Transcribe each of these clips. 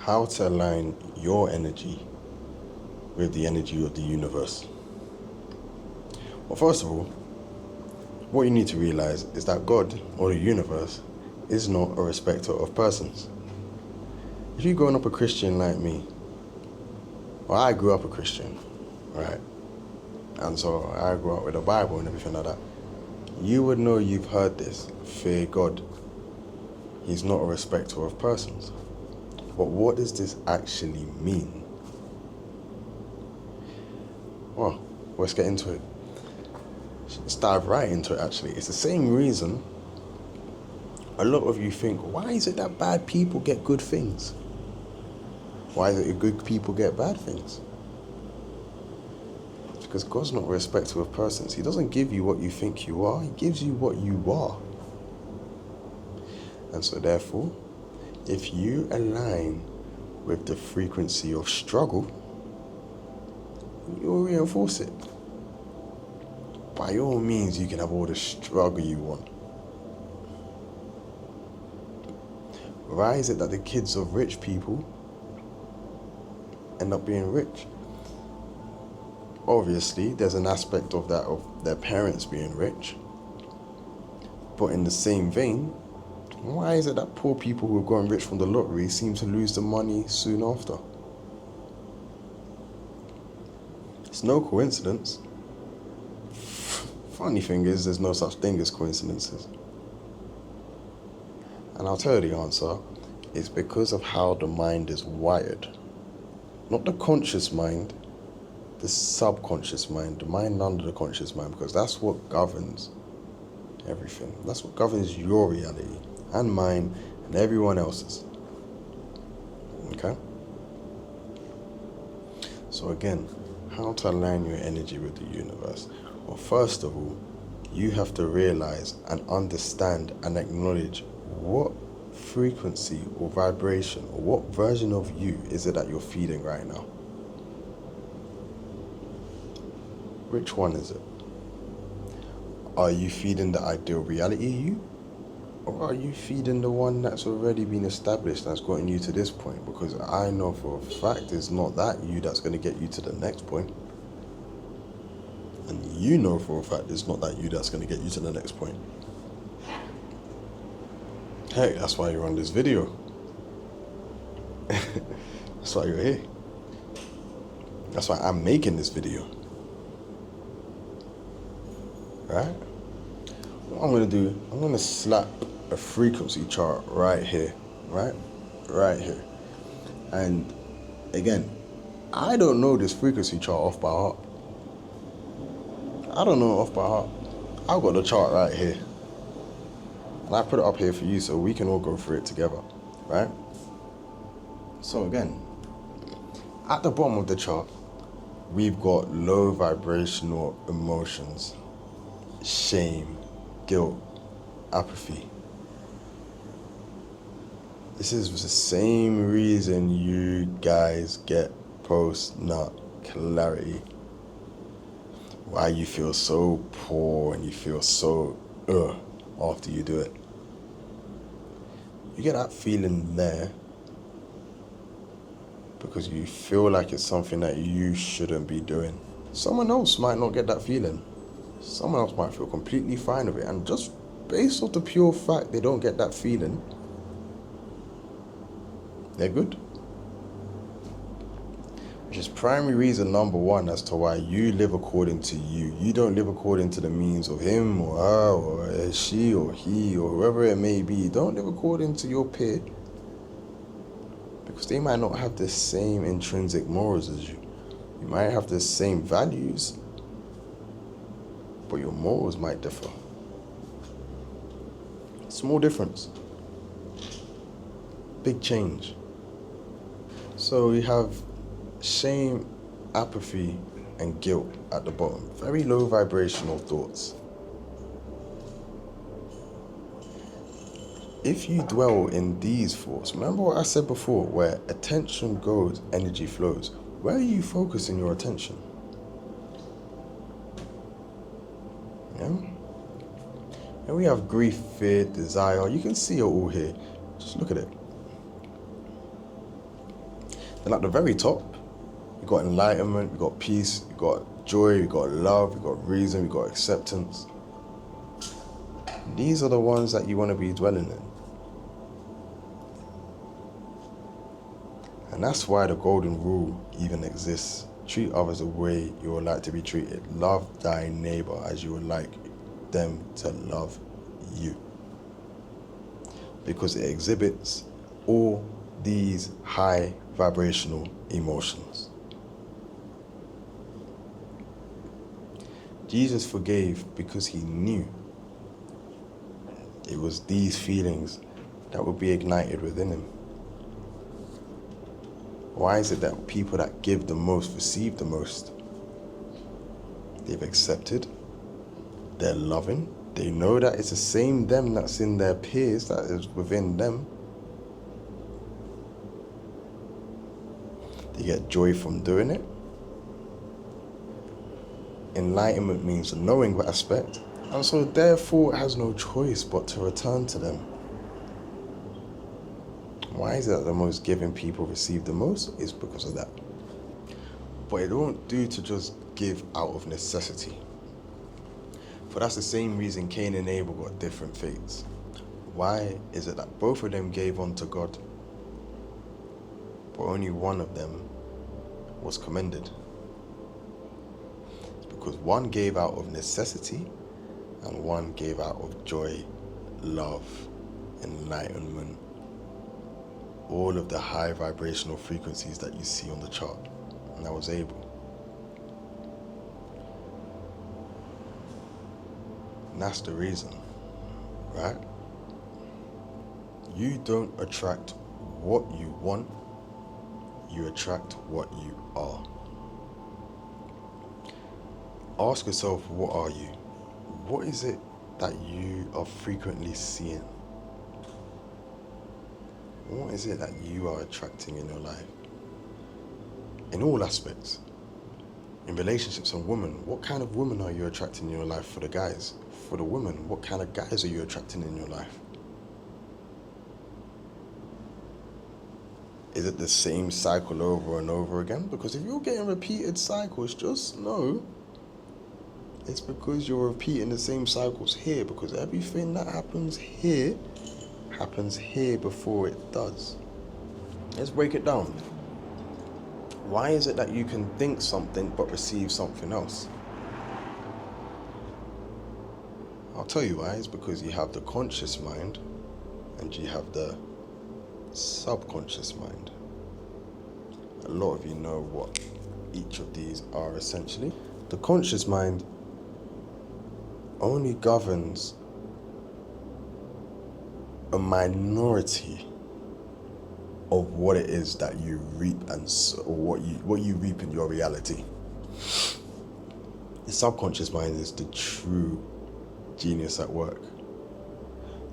how to align your energy with the energy of the universe. Well, first of all, what you need to realize is that God, or the universe, is not a respecter of persons. If you're growing up a Christian like me, well, I grew up a Christian, right? And so I grew up with the Bible and everything like that. You would know, you've heard this: fear God. He's not a respecter of persons. But what does this actually mean? Well, let's get into it. Let's dive right into it, actually. It's the same reason a lot of you think, why is it that bad people get good things? Why is it that good people get bad things? It's because God's not a respecter of persons. He doesn't give you what you think you are. He gives you what you are. And so therefore, if you align with the frequency of struggle, you'll reinforce it. By all means, you can have all the struggle you want. Why is it that the kids of rich people end up being rich? Obviously, there's an aspect of that of their parents being rich. But in the same vein, why is it that poor people who have gotten rich from the lottery seem to lose the money soon after? It's no coincidence. Funny thing is, there's no such thing as coincidences. And I'll tell you the answer. It's because of how the mind is wired. Not the conscious mind, the subconscious mind, the mind under the conscious mind, because that's what governs everything. That's what governs your reality and mine and everyone else's. Okay? So again, how to align your energy with the universe? Well, first of all, you have to realize and understand and acknowledge what frequency or vibration or what version of you is it that you're feeding right now. Which one is it? Are you feeding the ideal reality you? Or are you feeding the one that's already been established, that's gotten you to this point? Because I know for a fact it's not that you that's going to get you to the next point. And you know for a fact it's not that you that's going to get you to the next point. Hey, that's why you're on this video. That's why you're here. That's why I'm making this video. Right? What I'm going to do, I'm going to slap a frequency chart right here. Right here. And again, I don't know this frequency chart off by heart. I don't know it off by heart. I've got the chart right here. And I put it up here for you so we can all go through it together. Right? So again, at the bottom of the chart, we've got low vibrational emotions. Shame, guilt, apathy. This is the same reason you guys get post-nut clarity. Why you feel so poor and you feel so after you do it. You get that feeling there because you feel like it's something that you shouldn't be doing. Someone else might not get that feeling. Someone else might feel completely fine with it, and just based off the pure fact they don't get that feeling, they're good. Which is primary reason number one as to why you live according to you. You don't live according to the means of him or her or she or he or whoever it may be. Don't live according to your peer, because they might not have the same intrinsic morals as you. You might have the same values, but your morals might differ. Small difference. Big change. So we have shame, apathy, and guilt at the bottom. Very low vibrational thoughts. If you dwell in these thoughts, remember what I said before, where attention goes, energy flows. Where are you focusing your attention? Yeah? And we have grief, fear, desire. You can see it all here. Just look at it. Then at the very top, you got enlightenment, you got peace, you got joy, you got love, you got reason, you got acceptance. These are the ones that you want to be dwelling in. And that's why the golden rule even exists. Treat others the way you would like to be treated. Love thy neighbor as you would like them to love you. Because it exhibits all these high vibrational emotions. Jesus forgave because he knew it was these feelings that would be ignited within him. Why is it that people that give the most receive the most? They've accepted, they're loving, they know that it's the same them that's in their peers that is within them. They get joy from doing it. Enlightenment means the knowing aspect, and so therefore it has no choice but to return to them. Why is it that the most giving people receive the most? It's because of that. But it won't do to just give out of necessity. For that's the same reason Cain and Abel got different fates. Why is it that both of them gave unto God, but only one of them was commended? It's because one gave out of necessity and one gave out of joy, love, enlightenment, all of the high vibrational frequencies that you see on the chart. And that was Abel. And that's the reason, right? You don't attract what you want, you attract what you are. Ask yourself, what are you? What is it that you are frequently seeing? What is it that you are attracting in your life? In all aspects. In relationships and women, what kind of women are you attracting in your life? For the guys. For the women, what kind of guys are you attracting in your life? Is it the same cycle over and over again? Because if you're getting repeated cycles, just know it's because you're repeating the same cycles here, because everything that happens here before it does. Let's break it down. Why is it that you can think something but receive something else? I'll tell you why. It's because you have the conscious mind and you have the subconscious mind. A lot of you know what each of these are essentially. The conscious mind only governs a minority of what it is that you reap and what you reap in your reality. The subconscious mind is the true genius at work.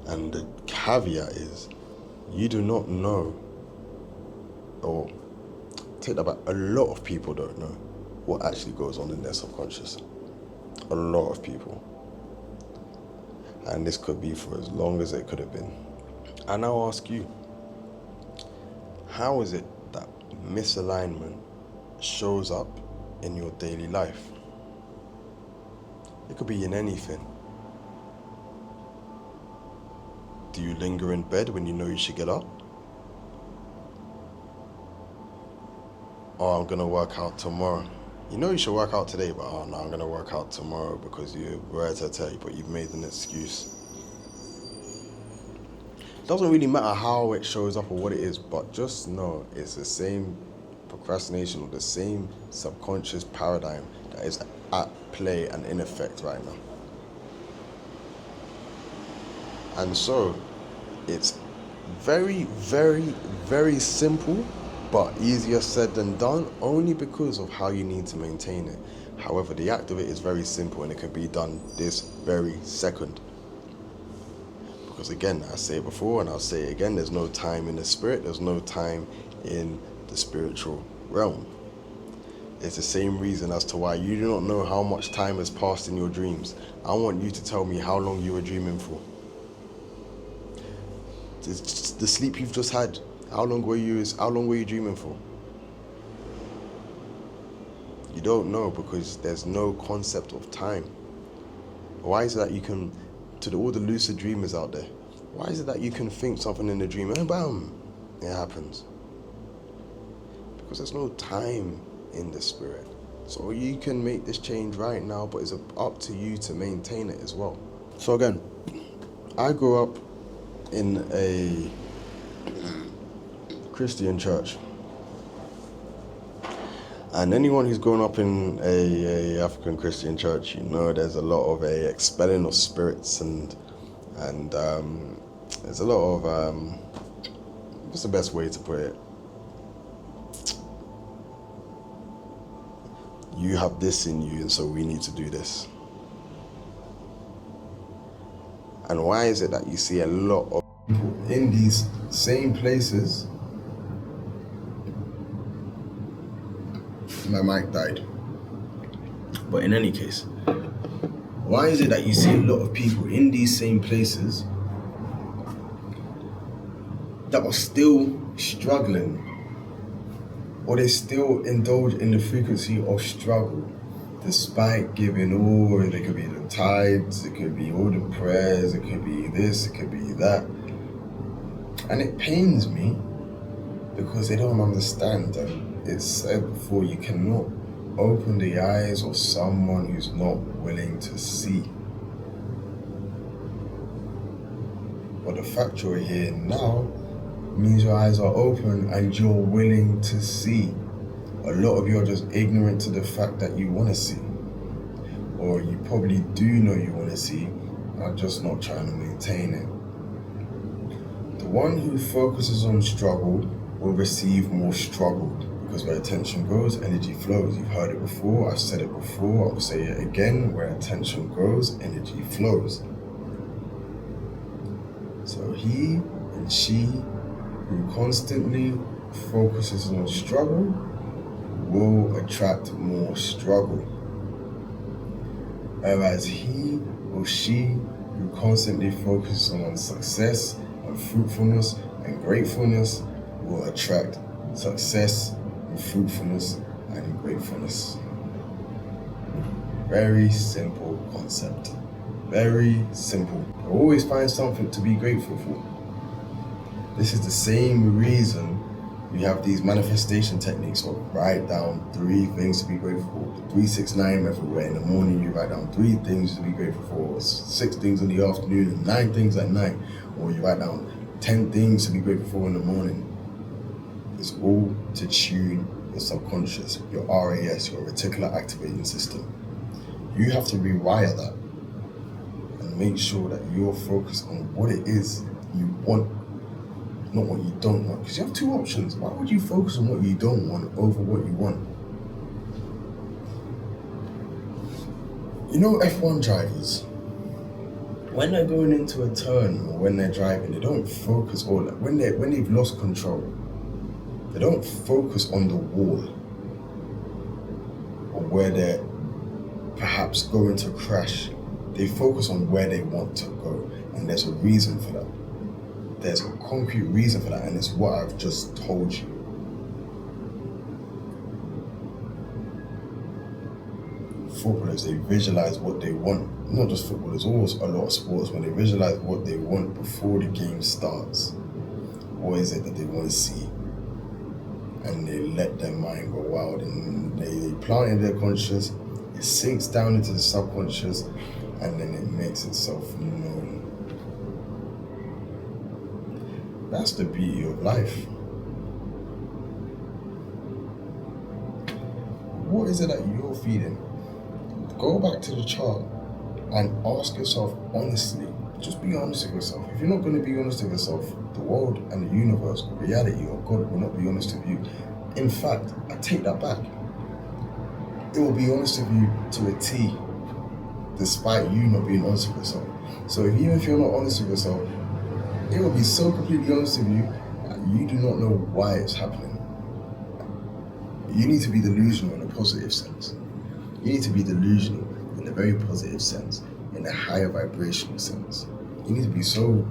And the caveat is, you do not know, or take that back, a lot of people don't know what actually goes on in their subconscious. A lot of people. And this could be for as long as it could have been. And I'll ask you, how is it that misalignment shows up in your daily life? It could be in anything. Do you linger in bed when you know you should get up? Oh, I'm going to work out tomorrow. You know you should work out today, but oh no, I'm going to work out tomorrow because you were to tell you, but you've made an excuse. It doesn't really matter how it shows up or what it is, but just know it's the same procrastination or the same subconscious paradigm that is at play and in effect right now. And so it's very, very, very simple, but easier said than done, only because of how you need to maintain it. However, the act of it is very simple and it can be done this very second. Because again, I say it before and I'll say it again, there's no time in the spirit, there's no time in the spiritual realm. It's the same reason as to why you do not know how much time has passed in your dreams. I want you to tell me how long you were dreaming for. The sleep you've just had, how long were you dreaming for? You don't know because there's no concept of time. Why is it that you can, all the lucid dreamers out there, why is it that you can think something in a dream and bam, it happens? Because there's no time in the spirit. So you can make this change right now, but it's up to you to maintain it as well. So again, I grew up in a Christian church. And anyone who's grown up in a African Christian church, there's a lot of expelling of spirits and there's a lot of what's the best way to put it? You have this in you, and so we need to do this. And why is it that you see a lot of people in these same places? My mic died. But in any case, why is it that you see a lot of people in these same places that are still struggling, or they still indulge in the frequency of struggle despite giving all? It could be the tithes, it could be all the prayers, it could be this, it could be that. And it pains me because they don't understand that it's said before, you cannot open the eyes of someone who's not willing to see. But the fact you're here now means your eyes are open and you're willing to see. A lot of you are just ignorant to the fact that you want to see. Or you probably do know you want to see, are just not trying to maintain it. The one who focuses on struggle will receive more struggle, because where attention goes, energy flows. You've heard it before, I've said it before, I'll say it again. Where attention goes, energy flows. So he and she who constantly focuses on struggle will attract more struggle. Whereas he or she who constantly focuses on success and fruitfulness and gratefulness will attract success and fruitfulness and gratefulness. Very simple concept. Very simple. Always find something to be grateful for. This is the same reason we have these manifestation techniques of write down 3 things to be grateful for. The 3-6-9 method, where in the morning you write down 3 things to be grateful for, 6 things in the afternoon, and 9 things at night. Or you write down 10 things to be grateful for in the morning. It's all to tune your subconscious, your RAS, your reticular activating system. You have to rewire that and make sure that you're focused on what it is you want, not what you don't want. Because you have 2 options. Why would you focus on what you don't want over what you want? F1 drivers, when they're going into a turn or when they're driving, they don't focus, or when they've lost control, they don't focus on the wall or where they're perhaps going to crash. They focus on where they want to go, and there's a reason for that. There's a concrete reason for that, and it's what I've just told you. Footballers, they visualize what they want. Not just footballers, also a lot of sports, when they visualize what they want before the game starts. What is it that they want to see? And they let their mind go wild, and they plant in their conscious, it sinks down into the subconscious, and then it makes itself known. That's the beauty of life. What is it that you're feeding? Go back to the chart and ask yourself honestly. Just be honest with yourself. If you're not going to be honest with yourself, the world and the universe, reality or God will not be honest with you. In fact, I take that back. It will be honest with you to a T, despite you not being honest with yourself. So even if you're not honest with yourself, it will be so completely honest with you that you do not know why it's happening. You need to be delusional in a positive sense. You need to be delusional in a very positive sense, in a higher vibrational sense. You need to be so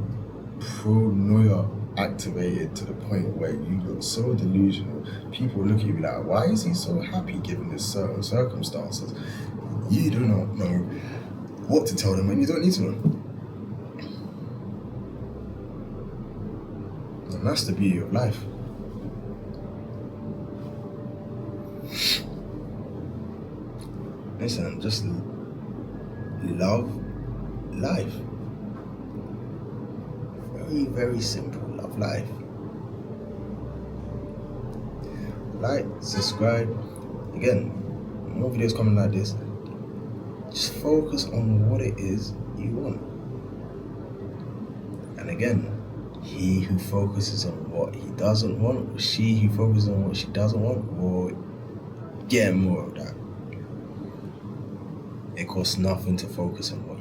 paranoia activated to the point where you look so delusional. People look at you like, why is he so happy given this certain circumstances? You do not know what to tell them when you don't need to know. And that's the beauty of life. Listen, just love life. Very, very simple. Love life. Like, subscribe. Again, more videos coming like this. Just focus on what it is you want. And again, he who focuses on what he doesn't want, or she who focuses on what she doesn't want, will get more of that. It costs nothing to focus on what